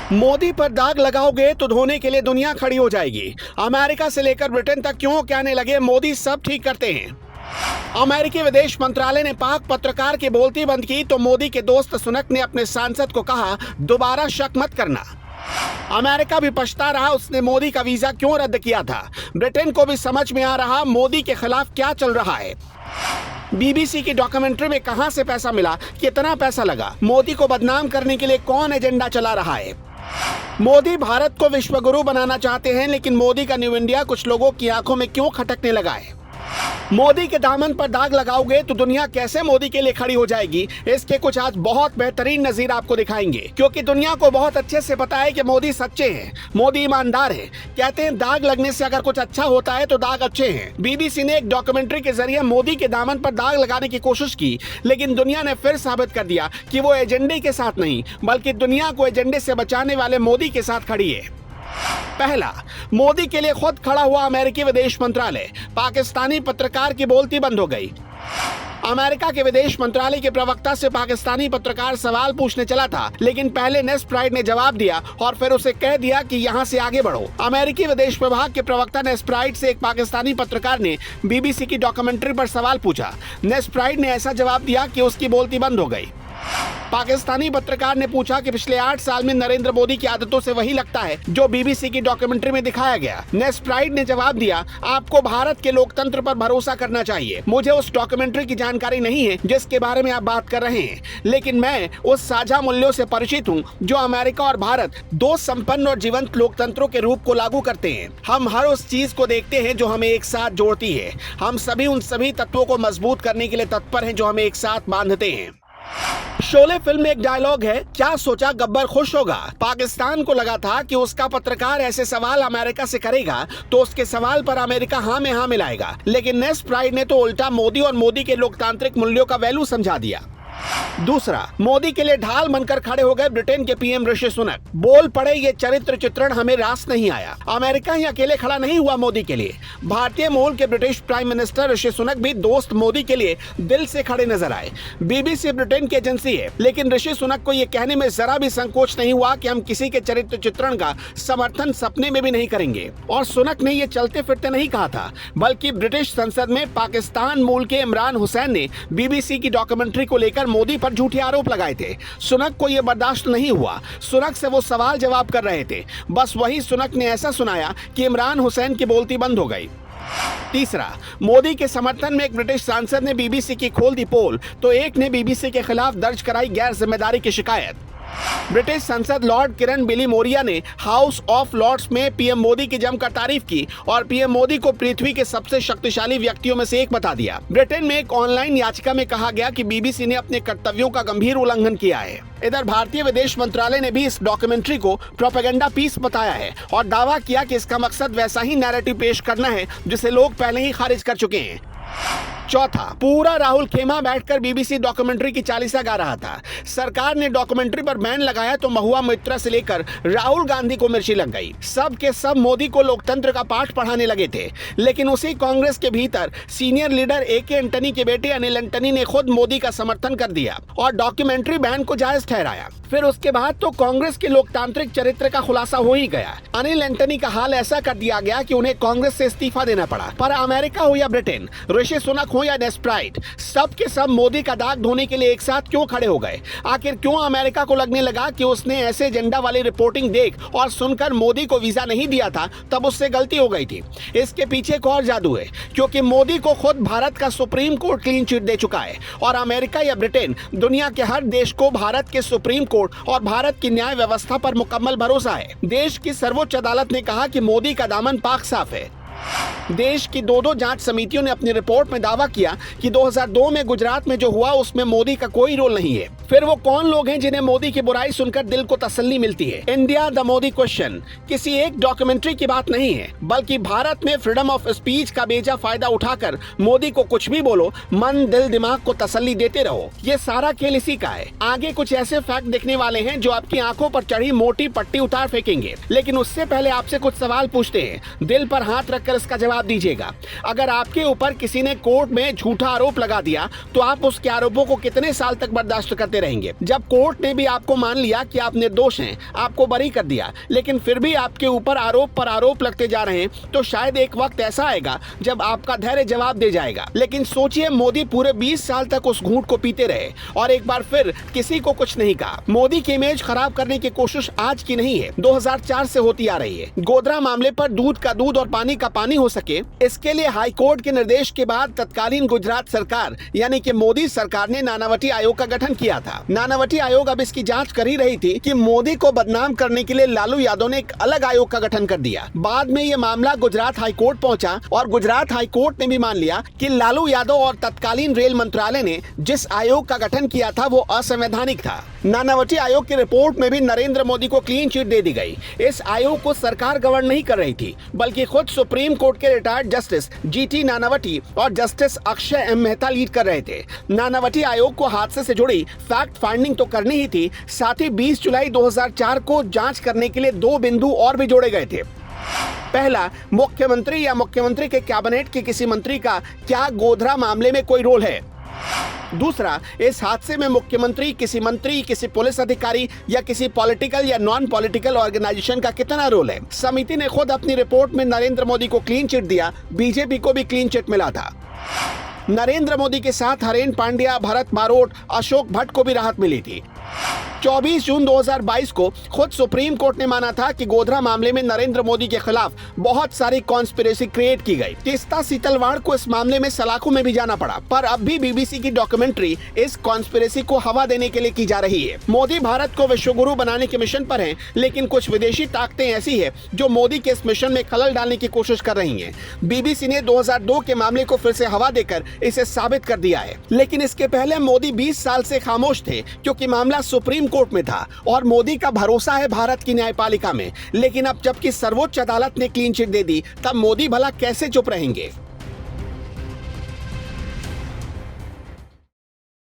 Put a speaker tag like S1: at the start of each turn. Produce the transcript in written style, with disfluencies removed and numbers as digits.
S1: मोदी पर दाग लगाओगे तो धोने के लिए दुनिया खड़ी हो जाएगी। अमेरिका से लेकर ब्रिटेन तक क्यों कहने लगे मोदी सब ठीक करते हैं। अमेरिकी विदेश मंत्रालय ने पाक पत्रकार की बोलती बंद की तो मोदी के दोस्त सुनक ने अपने सांसद को कहा दोबारा शक मत करना। अमेरिका भी पछता रहा उसने मोदी का वीजा क्यों रद्द किया था। ब्रिटेन को भी समझ में आ रहा मोदी के खिलाफ क्या चल रहा है। बीबीसी की डॉक्यूमेंट्री में कहां से पैसा मिला, कितना पैसा लगा, मोदी को बदनाम करने के लिए कौन एजेंडा चला रहा है। मोदी भारत को विश्व गुरु बनाना चाहते हैं, लेकिन मोदी का न्यू इंडिया कुछ लोगों की आंखों में क्यों खटकने लगा है। मोदी के दामन पर दाग लगाओगे तो दुनिया कैसे मोदी के लिए खड़ी हो जाएगी, इसके कुछ आज बहुत बेहतरीन नजीर आपको दिखाएंगे, क्योंकि दुनिया को बहुत अच्छे से पता है कि मोदी सच्चे हैं, मोदी ईमानदार हैं। कहते हैं दाग लगने से अगर कुछ अच्छा होता है तो दाग अच्छे हैं। बीबीसी ने एक डॉक्यूमेंट्री के जरिए मोदी के दामन पर दाग लगाने की कोशिश की, लेकिन दुनिया ने फिर साबित कर दिया कि वो एजेंडे के साथ नहीं बल्कि दुनिया को एजेंडे से बचाने वाले मोदी के साथ खड़ी है। पहला, मोदी के लिए खुद खड़ा हुआ अमेरिकी विदेश मंत्रालय। पाकिस्तानी पत्रकार की बोलती बंद हो गई। अमेरिका के विदेश मंत्रालय के प्रवक्ता से पाकिस्तानी पत्रकार सवाल पूछने चला था, लेकिन पहले नेस्ट प्राइड ने जवाब दिया और फिर उसे कह दिया कि यहां से आगे बढ़ो। अमेरिकी विदेश विभाग के प्रवक्ता नेस्ट प्राइड से एक पाकिस्तानी पत्रकार ने बीबीसी की डॉक्यूमेंट्री पर सवाल पूछा। नेस्ट प्राइड ने ऐसा जवाब दिया कि उसकी बोलती बंद हो गई। पाकिस्तानी पत्रकार ने पूछा कि पिछले 8 साल में नरेंद्र मोदी की आदतों से वही लगता है जो बीबीसी की डॉक्यूमेंट्री में दिखाया गया। नेस्ट प्राइड ने जवाब दिया, आपको भारत के लोकतंत्र पर भरोसा करना चाहिए। मुझे उस डॉक्यूमेंट्री की जानकारी नहीं है जिसके बारे में आप बात कर रहे हैं, लेकिन मैं उस साझा मूल्यों से परिचित हूँ जो अमेरिका और भारत दो संपन्न और जीवंत लोकतंत्रों के रूप को लागू करते हैं। हम हर उस चीज को देखते हैं जो हमें एक साथ जोड़ती है। हम सभी उन सभी तत्वों को मजबूत करने के लिए तत्पर हैं जो हमें एक साथ बांधते हैं। शोले फिल्म में एक डायलॉग है, क्या सोचा गब्बर खुश होगा। पाकिस्तान को लगा था कि उसका पत्रकार ऐसे सवाल अमेरिका से करेगा तो उसके सवाल पर अमेरिका हाँ में हाँ मिलाएगा, लेकिन नेस्ट प्राइड ने तो उल्टा मोदी और मोदी के लोकतांत्रिक मूल्यों का वैल्यू समझा दिया। दूसरा, मोदी के लिए ढाल बनकर खड़े हो गए ब्रिटेन के पीएम ऋषि सुनक। बोल पड़े ये चरित्र चित्रण हमें रास नहीं आया। अमेरिका ही अकेले खड़ा नहीं हुआ मोदी के लिए। भारतीय मूल के British prime minister Rishi Sunak भी दोस्त मोदी के लिए दिल से खड़े नजर आए। बीबीसी ब्रिटेन की एजेंसी है, लेकिन ऋषि सुनक को ये कहने में जरा भी संकोच नहीं हुआ कि हम किसी के चरित्र चित्रण का समर्थन सपने में भी नहीं करेंगे। और सुनक ने ये चलते फिरते नहीं कहा था, बल्कि ब्रिटिश संसद में पाकिस्तान मूल के इमरान हुसैन ने बीबीसी की डॉक्यूमेंट्री को लेकर मोदी पर झूठे आरोप लगाए थे। सुनक को यह बर्दाश्त नहीं हुआ। सुनक से वो सवाल जवाब कर रहे थे, बस वही सुनक ने ऐसा सुनाया कि इमरान हुसैन की बोलती बंद हो गई। तीसरा, मोदी के समर्थन में एक ब्रिटिश सांसद ने बीबीसी की खोल दी पोल तो एक ने बीबीसी के खिलाफ दर्ज कराई गैर जिम्मेदारी की शिकायत। ब्रिटिश संसद लॉर्ड किरण बिली मोरिया ने हाउस ऑफ लॉर्ड्स में पीएम मोदी की जमकर तारीफ की और पीएम मोदी को पृथ्वी के सबसे शक्तिशाली व्यक्तियों में से एक बता दिया। ब्रिटेन में एक ऑनलाइन याचिका में कहा गया कि बीबीसी ने अपने कर्तव्यों का गंभीर उल्लंघन किया है। इधर भारतीय विदेश मंत्रालय ने भी इस डॉक्यूमेंट्री को प्रोपेगेंडा पीस बताया है और दावा किया कि इसका मकसद वैसा ही नैरेटिव पेश करना है जिसे लोग पहले ही खारिज कर चुके हैं। चौथा, पूरा राहुल खेमा बैठकर बीबीसी डॉक्यूमेंट्री की चालीसा गा रहा था। सरकार ने डॉक्यूमेंट्री पर बैन लगाया तो महुआ मित्रा से लेकर राहुल गांधी को मिर्ची लग गई। सब के सब मोदी को लोकतंत्र का पाठ पढ़ाने लगे थे, लेकिन उसी कांग्रेस के भीतर सीनियर लीडर एके एंटनी के बेटे अनिल एंटनी ने खुद मोदी का समर्थन कर दिया और डॉक्यूमेंट्री बैन को जायज ठहराया। फिर उसके बाद तो कांग्रेस के लोकतांत्रिक चरित्र का खुलासा हो ही गया। अनिल एंटनी का हाल ऐसा कर दिया गया कि उन्हें कांग्रेस से इस्तीफा देना पड़ा। पर अमेरिका हो या ब्रिटेन, ऋषि सुनक हो या नेस्ट प्राइड, सब के सब मोदी का दाग धोने के लिए एक साथ क्यों खड़े हो गए। आखिर क्यों अमेरिका को लगने लगा कि उसने ऐसे एजेंडा वाली रिपोर्टिंग देख और सुनकर मोदी को वीजा नहीं दिया था, तब उससे गलती हो गई थी। इसके पीछे एक और जादू है, क्योंकि मोदी को खुद भारत का सुप्रीम कोर्ट क्लीन चिट दे चुका है और अमेरिका या ब्रिटेन, दुनिया के हर देश को भारत के सुप्रीम कोर्ट और भारत की न्याय व्यवस्था पर मुकम्मल भरोसा है। देश की सर्वोच्च अदालत ने कहा कि मोदी का दामन पाक साफ है। देश की दो जांच समितियों ने अपनी रिपोर्ट में दावा किया कि 2002 में गुजरात में जो हुआ उसमें मोदी का कोई रोल नहीं है। फिर वो कौन लोग हैं जिन्हें मोदी की बुराई सुनकर दिल को तसल्ली मिलती है। इंडिया द मोदी क्वेश्चन किसी एक डॉक्यूमेंट्री की बात नहीं है, बल्कि भारत में फ्रीडम ऑफ स्पीच का बेजा फायदा उठाकर मोदी को कुछ भी बोलो, मन दिल दिमाग को तसल्ली देते रहो। ये सारा खेल इसी का है। आगे कुछ ऐसे फैक्ट दिखने वाले हैं जो आपकी आंखों पर चढ़ी मोटी पट्टी उतार फेंकेंगे, लेकिन उससे पहले आपसे कुछ सवाल पूछते हैं। दिल पर हाथ रख देखकर इसका जवाब दीजिएगा। अगर आपके ऊपर किसी ने कोर्ट में झूठा आरोप लगा दिया तो आप उसके आरोपों को कितने साल तक बर्दाश्त करते रहेंगे? जब कोर्ट ने भी आपको मान लिया कि आप निर्दोष हैं, आपको बरी कर दिया, लेकिन फिर भी आपके ऊपर आरोप पर आरोप लगते जा रहे हैं, तो शायद एक वक्त ऐसा आएगा जब आपका धैर्य जवाब दे जाएगा। लेकिन सोचिए, मोदी पूरे 20 साल तक उस घूंट को पीते रहे और एक बार फिर किसी को कुछ नहीं कहा। मोदी की इमेज खराब करने की कोशिश आज की नहीं है, 2004 से होती आ रही है। गोधरा मामले पर दूध का दूध और पानी का पानी हो सके, इसके लिए हाई कोर्ट के निर्देश के बाद तत्कालीन गुजरात सरकार यानी कि मोदी सरकार ने नानावटी आयोग का गठन किया था। नानावटी आयोग अब इसकी जांच कर ही रही थी कि मोदी को बदनाम करने के लिए लालू यादव ने एक अलग आयोग का गठन कर दिया। बाद में ये मामला गुजरात हाई कोर्ट पहुंचा और गुजरात हाई कोर्ट ने भी मान लिया कि लालू यादव और तत्कालीन रेल मंत्रालय ने जिस आयोग का गठन किया था वो असंवैधानिक था। नानावटी आयोग की रिपोर्ट में भी नरेंद्र मोदी को क्लीन चिट दे दी गई। इस आयोग को सरकार गवर्न नहीं कर रही थी, बल्कि खुद सुप्रीम कोर्ट के रिटायर्ड जस्टिस जीटी नानावटी और justice Akshay M Mehta lead कर रहे थे। नानावटी आयोग को हादसे से जुड़ी फैक्ट फाइंडिंग तो करनी ही थी, साथ ही 20 जुलाई 2004 को जांच करने के लिए 2 बिंदु और भी जोड़े गए थे। पहला, मुख्यमंत्री या मुख्यमंत्री के कैबिनेट के किसी मंत्री का क्या गोधरा मामले में कोई रोल है? दूसरा, इस हादसे में मुख्यमंत्री, किसी मंत्री, किसी पुलिस अधिकारी या किसी पॉलिटिकल या नॉन पॉलिटिकल ऑर्गेनाइजेशन का कितना रोल है? समिति ने खुद अपनी रिपोर्ट में नरेंद्र मोदी को क्लीन चिट दिया, बीजेपी को भी क्लीन चिट मिला था। नरेंद्र मोदी के साथ हरेन पांड्या, भरत बारोट, अशोक भट्ट को भी राहत मिली थी। 24 जून 2022 को खुद सुप्रीम कोर्ट ने माना था कि गोधरा मामले में नरेंद्र मोदी के खिलाफ बहुत सारी कॉन्स्पिरेसी क्रिएट की गई। तीस्ता सीतलवाड़ को इस मामले में सलाखों में भी जाना पड़ा, पर अब भी बीबीसी की डॉक्यूमेंट्री इस कॉन्स्पिरेसी को हवा देने के लिए की जा रही है। मोदी भारत को विश्वगुरु बनाने के मिशन पर हैं, लेकिन कुछ विदेशी ताकतें ऐसी है जो मोदी के इस मिशन में खलल डालने की कोशिश कर रही हैं। बीबीसी ने 2002 के मामले को फिर से हवा देकर इसे साबित कर दिया है। लेकिन इसके पहले मोदी 20 साल से खामोश थे, क्योंकि मामला सुप्रीम कोर्ट में था और मोदी का भरोसा है भारत की न्यायपालिका में। लेकिन अब जबकि सर्वोच्च अदालत ने क्लीन चिट दे दी, तब मोदी भला कैसे चुप रहेंगे?